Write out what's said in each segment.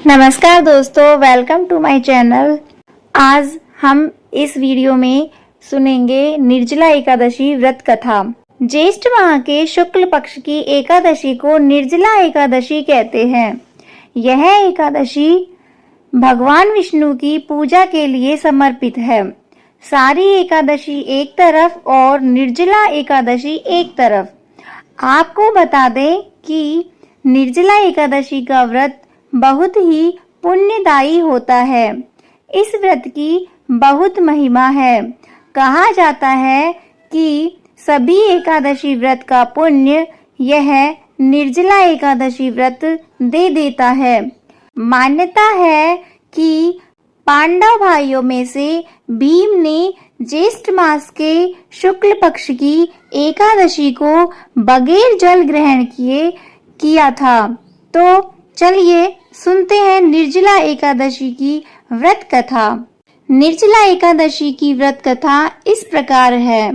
नमस्कार दोस्तों, welcome to my channel. आज हम इस वीडियो में सुनेंगे निर्जला एकादशी व्रत कथा। ज्येष्ठ माह के शुक्ल पक्ष की एकादशी को निर्जला एकादशी कहते हैं। यह एकादशी भगवान विष्णु की पूजा के लिए समर्पित है। सारी एकादशी एक तरफ और निर्जला एकादशी एक तरफ। आपको बता दें कि निर्जला एकादशी का व्रत बहुत ही पुण्यदायी होता है। इस व्रत की बहुत महिमा है। कहा जाता है कि सभी एकादशी व्रत का पुण्य यह निर्जला एकादशी व्रत दे देता है। मान्यता है कि पांडव भाइयों में से भीम ने ज्येष्ठ मास के शुक्ल पक्ष की एकादशी को बगैर जल ग्रहण किया था। तो चलिए सुनते हैं निर्जला एकादशी की व्रत कथा। निर्जला एकादशी की व्रत कथा इस प्रकार है।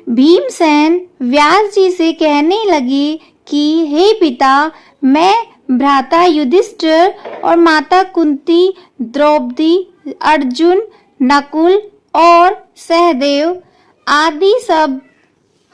भीमसेन व्यास जी से कहने लगे कि हे पिता, मैं भ्राता युधिष्ठिर और माता कुंती, द्रौपदी, अर्जुन, नकुल और सहदेव आदि सब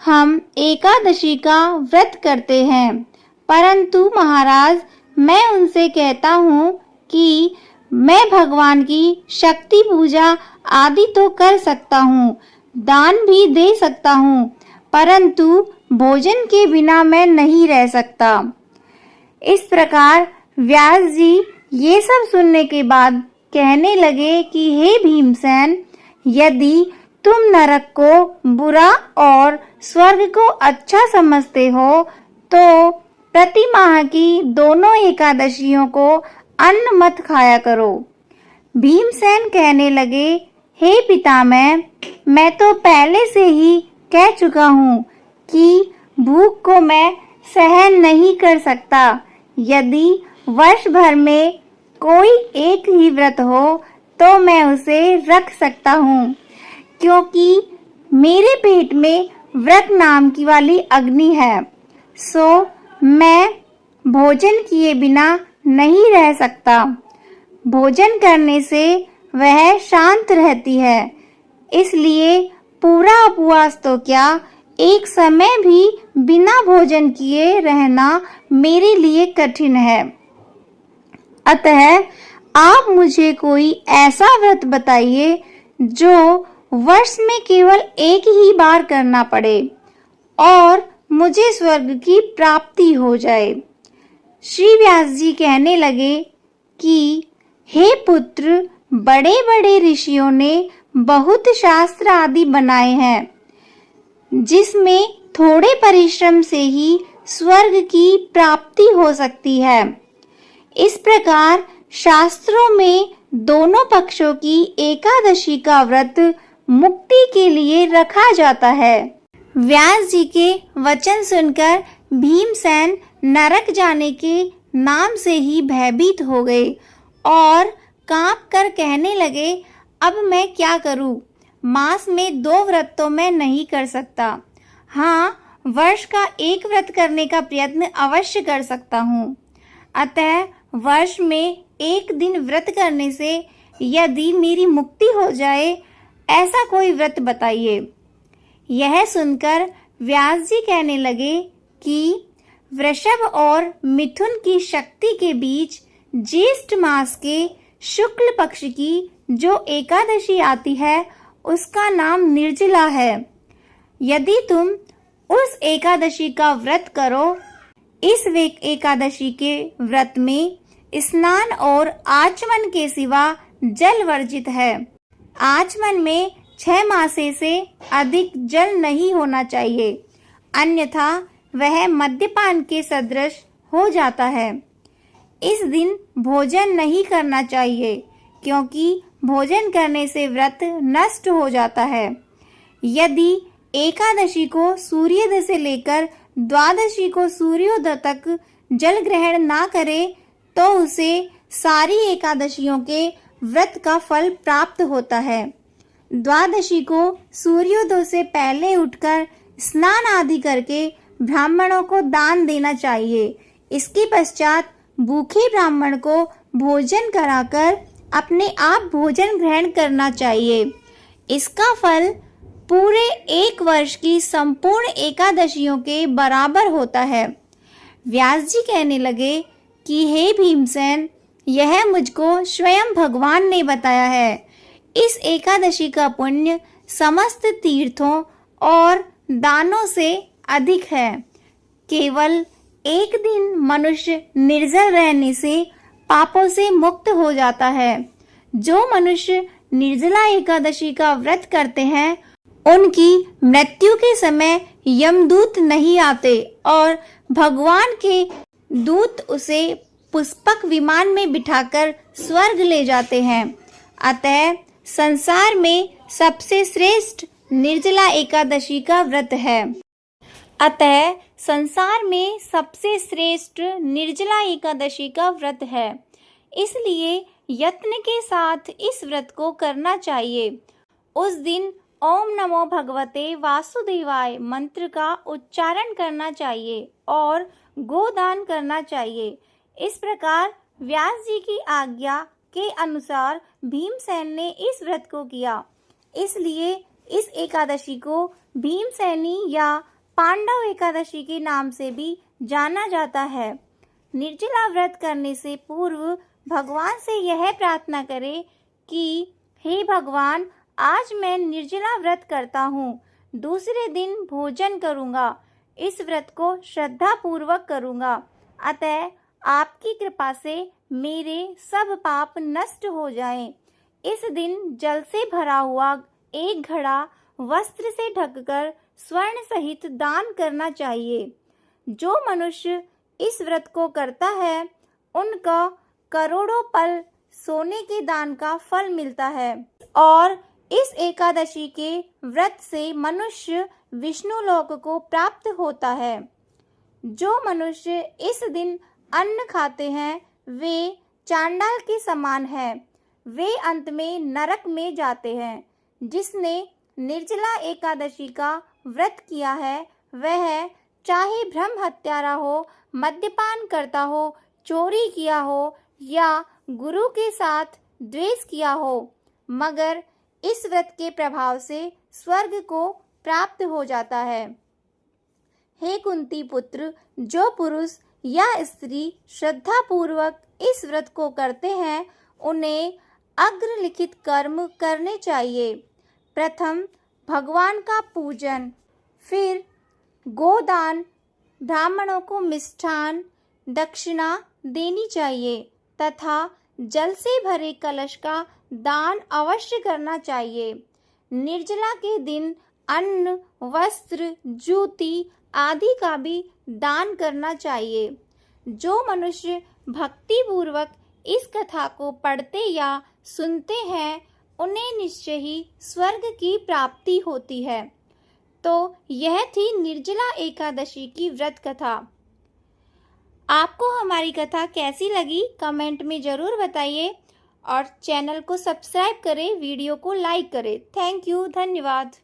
हम एकादशी का व्रत करते हैं। परंतु महाराज, मैं उनसे कहता हूँ कि मैं भगवान की शक्ति पूजा आदि तो कर सकता हूँ, दान भी दे सकता हूँ, परंतु भोजन के बिना मैं नहीं रह सकता। इस प्रकार व्यास जी ये सब सुनने के बाद कहने लगे कि हे भीमसेन, यदि तुम नरक को बुरा और स्वर्ग को अच्छा समझते हो तो प्रति माह की दोनों एकादशियों को अन्न मत खाया करो। भीमसेन कहने लगे, हे पितामह, मैं तो पहले से ही कह चुका हूँ कि भूख को मैं सहन नहीं कर सकता। यदि वर्ष भर में कोई एक ही व्रत हो तो मैं उसे रख सकता हूँ, क्योंकि मेरे पेट में व्रत नाम की वाली अग्नि है। सो मैं भोजन किए बिना नहीं रह सकता। भोजन करने से वह शांत रहती है, इसलिए पूरा उपवास तो क्या, एक समय भी बिना भोजन किए रहना मेरे लिए कठिन है। अतः आप मुझे कोई ऐसा व्रत बताइए जो वर्ष में केवल एक ही बार करना पड़े और मुझे स्वर्ग की प्राप्ति हो जाए। श्री व्यास जी कहने लगे कि हे पुत्र, बड़े बड़े ऋषियों ने बहुत शास्त्र आदि बनाए हैं, जिसमें थोड़े परिश्रम से ही स्वर्ग की प्राप्ति हो सकती है। इस प्रकार शास्त्रों में दोनों पक्षों की एकादशी का व्रत मुक्ति के लिए रखा जाता है। व्यास जी के वचन सुनकर भीमसेन नरक जाने के नाम से ही भयभीत हो गए और कांप कर कहने लगे, अब मैं क्या करूं? मास में 2 व्रत तो मैं नहीं कर सकता। हाँ, वर्ष का एक व्रत करने का प्रयत्न अवश्य कर सकता हूँ। अतः वर्ष में एक दिन व्रत करने से यदि मेरी मुक्ति हो जाए, ऐसा कोई व्रत बताइए। यह सुनकर व्यास जी कहने लगे कि वृषभ और मिथुन की शक्ति के बीच ज्येष्ठ मास के शुक्ल पक्ष की जो एकादशी आती है उसका नाम निर्जला है। यदि तुम उस एकादशी का व्रत करो, इस एकादशी के व्रत में स्नान और आचमन के सिवा जल वर्जित है। आचमन में 6 मासे से अधिक जल नहीं होना चाहिए, अन्यथा वह मद्यपान के सदृश हो जाता है। इस दिन भोजन नहीं करना चाहिए, क्योंकि भोजन करने से व्रत नष्ट हो जाता है। यदि एकादशी को सूर्योदय से लेकर द्वादशी को सूर्योदय तक जल ग्रहण ना करे तो उसे सारी एकादशियों के व्रत का फल प्राप्त होता है। द्वादशी को सूर्योदय से पहले उठकर स्नान आदि करके ब्राह्मणों को दान देना चाहिए। इसके पश्चात भूखे ब्राह्मण को भोजन कराकर अपने आप भोजन ग्रहण करना चाहिए। इसका फल पूरे 1 वर्ष की संपूर्ण एकादशियों के बराबर होता है। व्यास जी कहने लगे कि हे भीमसेन, यह मुझको स्वयं भगवान ने बताया है। इस एकादशी का पुण्य समस्त तीर्थों और दानों से अधिक है। केवल एक दिन मनुष्य निर्जल रहने से पापों से मुक्त हो जाता है। जो मनुष्य निर्जला एकादशी का व्रत करते हैं, उनकी मृत्यु के समय यमदूत नहीं आते और भगवान के दूत उसे पुष्पक विमान में बिठाकर स्वर्ग ले जाते हैं। अतः संसार में सबसे श्रेष्ठ निर्जला एकादशी का व्रत है। अतः संसार में सबसे श्रेष्ठ निर्जला एकादशी का व्रत है। इसलिए यत्न के साथ इस व्रत को करना चाहिए। उस दिन ओम नमो भगवते वासुदेवाय मंत्र का उच्चारण करना चाहिए और गोदान करना चाहिए। इस प्रकार व्यास जी की आज्ञा के अनुसार भीमसेन ने इस व्रत को किया। इसलिए इस एकादशी को भीमसेनी या पांडव एकादशी के नाम से भी जाना जाता है। निर्जला व्रत करने से पूर्व भगवान से यह प्रार्थना करें कि हे भगवान, आज मैं निर्जला व्रत करता हूँ, दूसरे दिन भोजन करूँगा, इस व्रत को श्रद्धा पूर्वक करूँगा। अतः आपकी कृपा से मेरे सब पाप नष्ट हो जाएं। इस दिन जल से भरा हुआ एक घड़ा वस्त्र से ढककर स्वर्ण सहित दान करना चाहिए। जो मनुष्य इस व्रत को करता है, उनका करोड़ों पल सोने के दान का फल मिलता है और इस एकादशी के व्रत से मनुष्य विष्णु लोक को प्राप्त होता है। जो मनुष्य इस दिन अन्न खाते हैं, वे चांडाल के समान हैं। वे अंत में नरक में जाते हैं। जिसने निर्जला एकादशी का व्रत किया है, वह चाहे ब्रह्म हत्यारा हो, मद्यपान करता हो, चोरी किया हो या गुरु के साथ द्वेष किया हो, मगर इस व्रत के प्रभाव से स्वर्ग को प्राप्त हो जाता है। हे कुंती पुत्र, जो पुरुष या स्त्री श्रद्धा पूर्वक इस व्रत को करते हैं, उन्हें अग्रलिखित कर्म करने चाहिए। प्रथम भगवान का पूजन, फिर गोदान, ब्राह्मणों को मिष्ठान दक्षिणा देनी चाहिए तथा जल से भरे कलश का दान अवश्य करना चाहिए। निर्जला के दिन अन्न, वस्त्र, जूती आदि का भी दान करना चाहिए। जो मनुष्य भक्ति पूर्वक इस कथा को पढ़ते या सुनते हैं, उन्हें निश्चय ही स्वर्ग की प्राप्ति होती है। तो यह थी निर्जला एकादशी की व्रत कथा। आपको हमारी कथा कैसी लगी कमेंट में ज़रूर बताइए और चैनल को सब्सक्राइब करें, वीडियो को लाइक करें। थैंक यू, धन्यवाद।